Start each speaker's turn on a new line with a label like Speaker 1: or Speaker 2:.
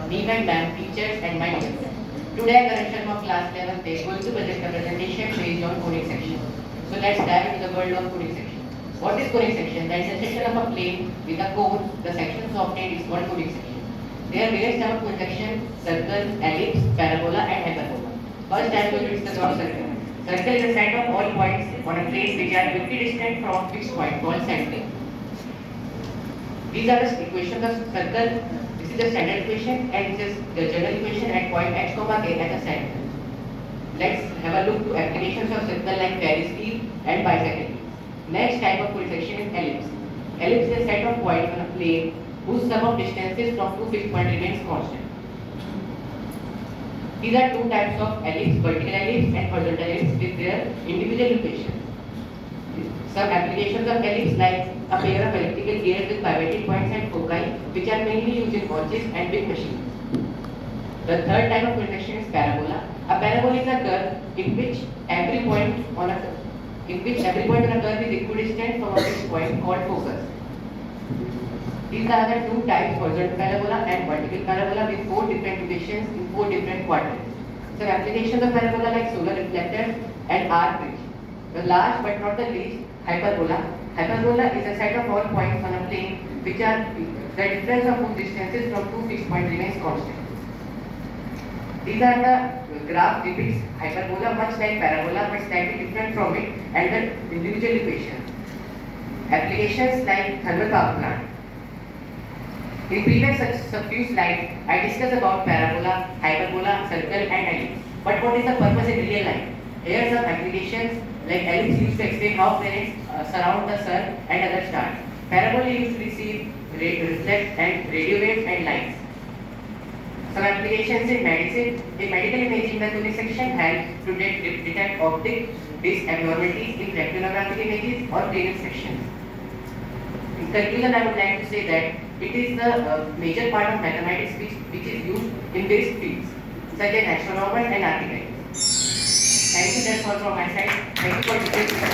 Speaker 1: Me and ma'am, teachers and my dear. Today I correction of class 11th is going to present a presentation based on coding section. So let's dive into the world of coding section. What is coding section? That is a section of a plane with a code. The sections obtained is called coding section. There are various types of coding section: circle, ellipse, parabola, and hyperbola. First type we will discuss about circle. Circle is a set of all points on a plane which are 50 distant from fixed point called center. These are the equations of circle. This is the standard equation and this is the general equation at point x comma k at the center. Let's have a look to applications of circle like Ferris wheel and bicycle wheel. Next type of coding section is ellipse. Ellipse is a set of points on a plane whose sum of distances from two fixed points remains constant. These are two types of ellipse: vertical ellipse and horizontal ellipse with their individual equations. Some applications of ellipse like a pair of elliptical gears with pivoting points and foci, which are mainly used in watches and big machines. The third type of projection is parabola. A parabola is a curve in which every point on a curve is equidistant from a fixed point called focus. These are the two types: horizontal parabola and vertical parabola, with four different equations in four different quadrants. Some applications of parabola like solar reflectors and arc bridge. The last but not the least, hyperbola. Hyperbola is a set of all points on a plane which are the difference of whose distances from two fixed points remains constant. These are the graph depicts hyperbola much like parabola but slightly different from it and the individual equations. Applications like thermal power plant. In previous few slides, I discussed about parabola, hyperbola, circle and ellipse. But what is the purpose in real life? Here are some applications like ellipse used to explain how planets surround the sun and other stars. Parabola used to receive, reflect and radio waves and lights. Some applications in medicine. In medical imaging, the coding section helps to detect optic disc abnormalities in retinographic images or brain sections. In conclusion, I would like to say that it is the major part of mathematics which is used in various fields such as astronomer and architect. Thank you, that's all from my side. Thank you for listening.